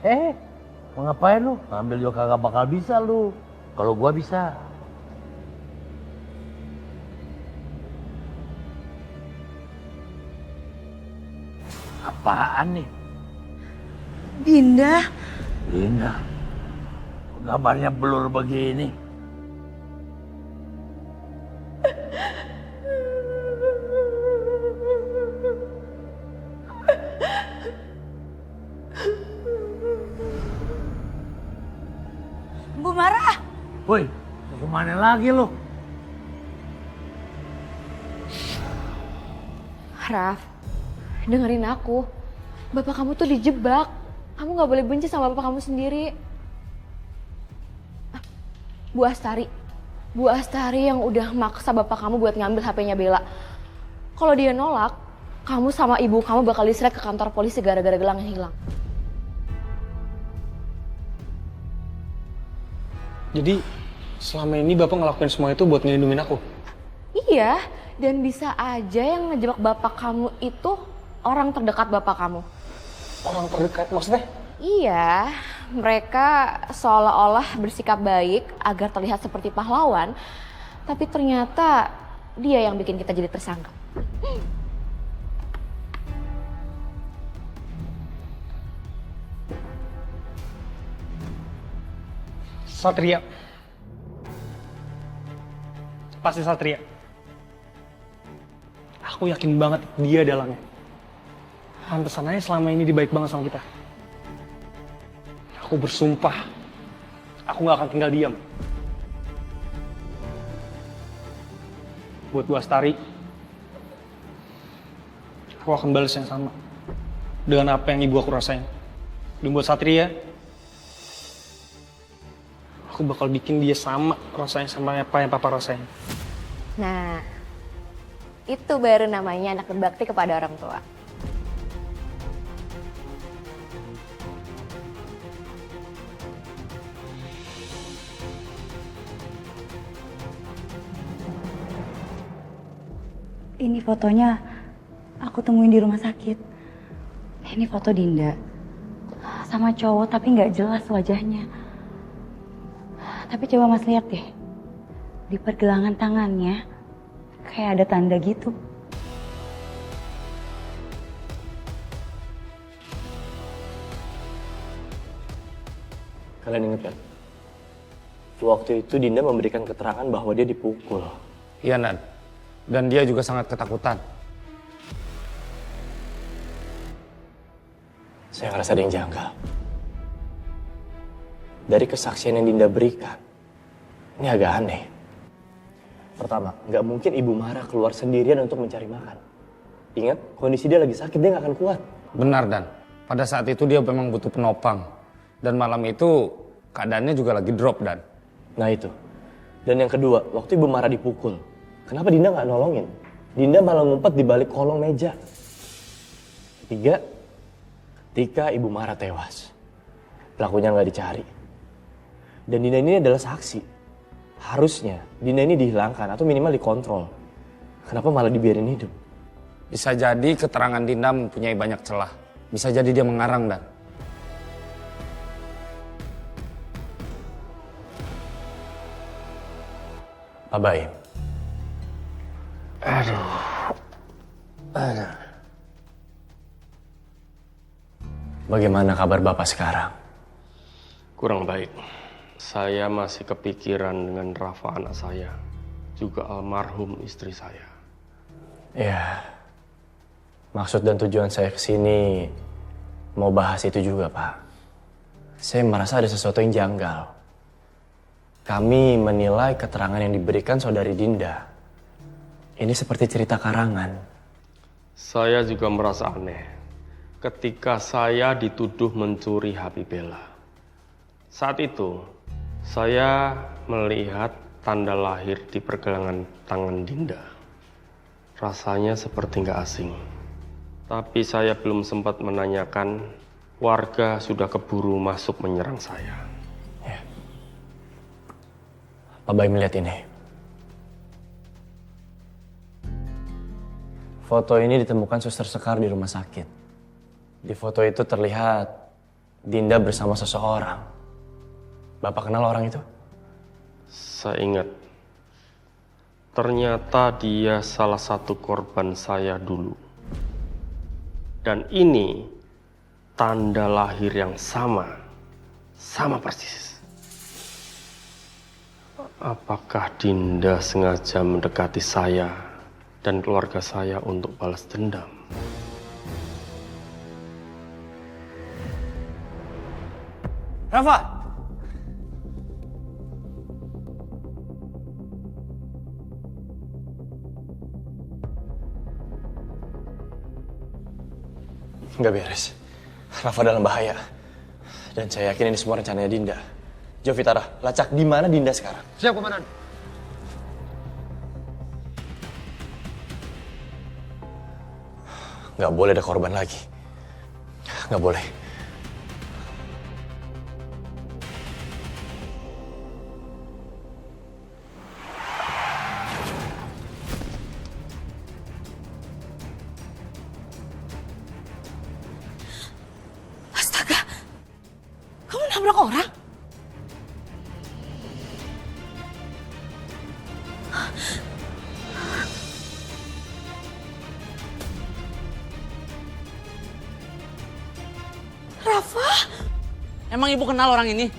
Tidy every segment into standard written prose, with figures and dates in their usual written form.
Mau ngapain lu? Ngambil juga kagak bakal bisa lu. Kalau gua bisa. Apaan nih? Dinda. Dinda. Gambarnya blur begini. Bu Mara. Woi, mau kemana lagi lu? Raf, dengerin aku. Bapak kamu tuh dijebak. Kamu gak boleh benci sama bapak kamu sendiri. Bu Astari. Bu Astari yang udah maksa bapak kamu buat ngambil HP-nya Bella. Kalau dia nolak, kamu sama ibu kamu bakal diseret ke kantor polisi gara-gara gelang yang hilang. Jadi selama ini Bapak ngelakuin semua itu buat ngelindungin aku? Iya, dan bisa aja yang ngejebak bapak kamu itu orang terdekat bapak kamu. Orang terdekat maksudnya? Iya, mereka seolah-olah bersikap baik agar terlihat seperti pahlawan, tapi ternyata dia yang bikin kita jadi tersangka. Satria. Pasti Satria. Aku yakin banget dia dalangnya. Pantesan aja selama ini dia baik banget sama kita. Aku bersumpah, aku gak akan tinggal diam. Buat Bu Astari, aku akan balas yang sama. Dengan apa yang ibu aku rasain. Dan buat Satria, aku bakal bikin dia sama rasanya sama apa yang papa rasain. Nah, itu baru namanya anak berbakti kepada orang tua. Ini fotonya aku temuin di rumah sakit. Ini foto Dinda. Sama cowok tapi nggak jelas wajahnya. Tapi coba Mas lihat deh. Di pergelangan tangannya kayak ada tanda gitu. Kalian ingat kan? Waktu itu Dinda memberikan keterangan bahwa dia dipukul. Iya, Nan. Dan dia juga sangat ketakutan. Saya ngerasa ada yang janggal. Dari kesaksian yang Dinda berikan, ini agak aneh. Pertama, nggak mungkin Ibu Mara keluar sendirian untuk mencari makan. Ingat, kondisi dia lagi sakit, dia nggak akan kuat. Benar, Dan. Pada saat itu dia memang butuh penopang. Dan malam itu keadaannya juga lagi drop, Dan. Nah itu. Dan yang kedua, waktu Ibu Mara dipukul, kenapa Dinda nggak nolongin? Dinda malah ngumpet di balik kolong meja. Ketiga, ketika Ibu Mara tewas, pelakunya nggak dicari. Dan Dinda ini adalah saksi. Harusnya Dinda ini dihilangkan atau minimal dikontrol. Kenapa malah dibiarin hidup? Bisa jadi keterangan Dinda mempunyai banyak celah. Bisa jadi dia mengarang, Dan. Pak Baim. Aduh. Bagaimana kabar Bapak sekarang? Kurang baik. Saya masih kepikiran dengan Rafa anak saya. Juga almarhum istri saya. Ya, maksud dan tujuan saya kesini mau bahas itu juga, Pak. Saya merasa ada sesuatu yang janggal. Kami menilai keterangan yang diberikan saudari Dinda ini seperti cerita karangan. Saya juga merasa aneh ketika saya dituduh mencuri HP Bella. Saat itu, saya melihat tanda lahir di pergelangan tangan Dinda. Rasanya seperti nggak asing. Tapi saya belum sempat menanyakan, warga sudah keburu masuk menyerang saya. Ya. Pak Baim melihat ini. Foto ini ditemukan Suster Sekar di rumah sakit. Di foto itu terlihat Dinda bersama seseorang. Bapak kenal orang itu? Saya ingat, ternyata dia salah satu korban saya dulu. Dan ini tanda lahir yang sama persis. Apakah Dinda sengaja mendekati saya dan keluarga saya untuk balas dendam? Rafa! Nggak beres. Rafa dalam bahaya. Dan saya yakin ini semua rencananya Dinda. Jo Vitara, lacak di mana Dinda sekarang? Siap, Komandan. Nggak boleh ada korban lagi. Nggak boleh. Astaga, kamu nabrak orang? Rafa? Emang ibu kenal orang ini?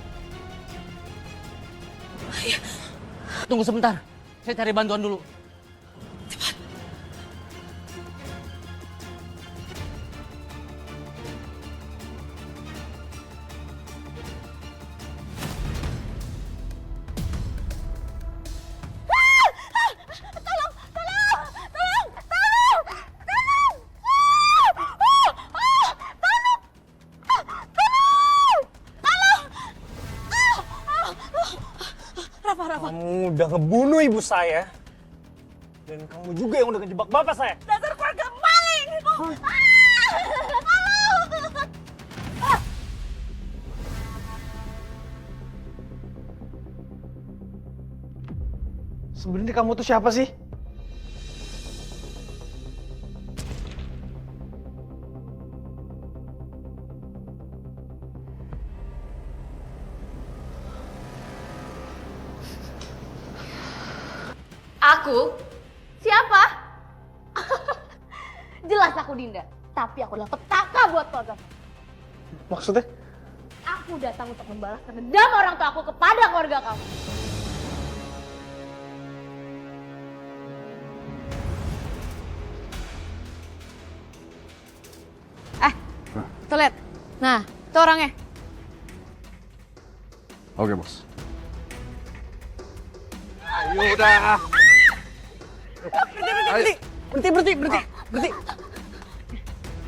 Tunggu sebentar, saya cari bantuan dulu. Kamu udah ngebunuh ibu saya. Dan kamu juga yang udah ngejebak bapak saya. Dasar keluarga maling! Sebenarnya kamu tuh siapa sih? Aku? Siapa? Jelas aku Dinda, tapi aku adalah petaka buat keluarga. Maksudnya? Aku datang untuk membalaskan dendam orang tua aku kepada keluarga kamu. Tuh lihat. Nah, itu orangnya. Oke, Bos. Ayo udah. Berhenti.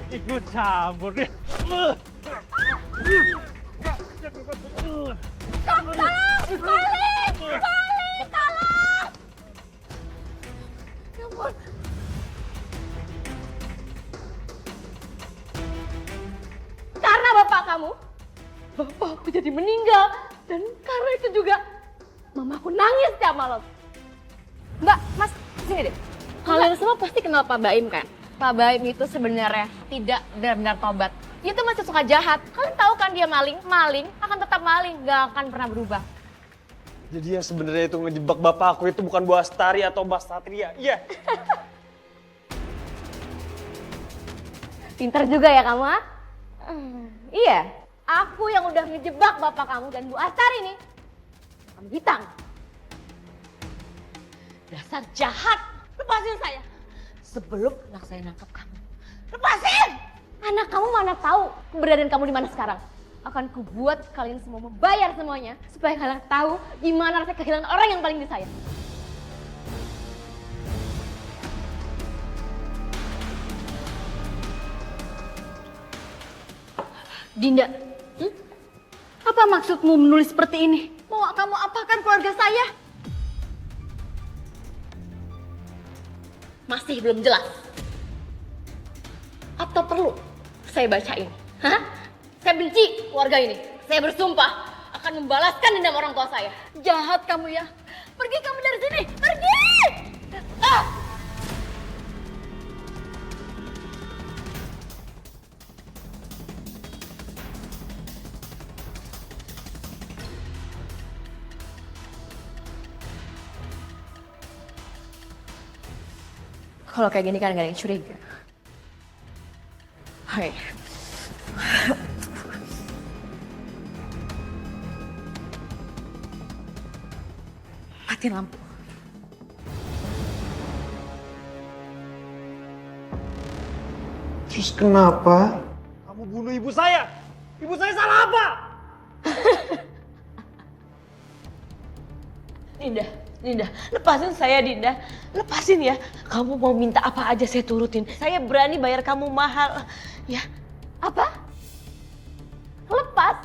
Ikut campur deh. Karena bapak kamu, bapakku jadi meninggal. Dan karena itu juga, mamaku nangis tiap malam. Mbak, Mas, sini deh. Kalian semua pasti kenal Pak Baim kan? Pak Baim itu sebenarnya tidak benar-benar tobat. Dia tuh masih suka jahat. Kalian tahu kan dia maling? Maling akan tetap maling, gak akan pernah berubah. Jadi yang sebenarnya itu ngejebak bapak aku itu bukan Bu Astari atau Mbak Satria. Iya. Pintar juga ya kamu, ha? Iya, aku yang udah ngejebak bapak kamu dan Bu Astari nih. Kamu hitam. Dasar jahat. Lepasin saya. Sebelum anak saya nangkap kamu. Lepasin! Anak kamu mana tahu keberadaan kamu di mana sekarang. Akan kubuat kalian semua membayar semuanya. Supaya kalian tahu gimana rasanya kehilangan orang yang paling disayang. Dinda, apa maksudmu menulis seperti ini? Mau kamu apakan keluarga saya? Masih belum jelas. Atau perlu saya bacain? Hah? Saya benci keluarga ini. Saya bersumpah akan membalaskan dendam orang tua saya. Jahat kamu ya. Pergi kamu dari sini. Pergi! Ah! Kalau kayak gini kan gak ada yang curiga. Hai. Matiin lampu. Terus kenapa? Kamu bunuh ibu saya? Ibu saya salah apa? Dinda, lepasin saya Dinda. Lepasin ya. Kamu mau minta apa aja saya turutin. Saya berani bayar kamu mahal. Ya. Apa? Lepas?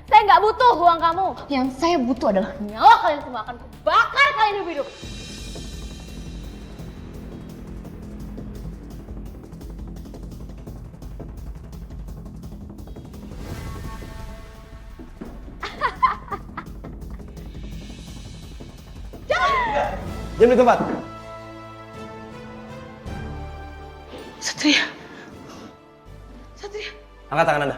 Saya nggak butuh uang kamu. Yang saya butuh adalah nyawa kalian semua. Akan kubakar kalian hidup-hidup. Diam di tempat. Satria. Angkat tangan Anda.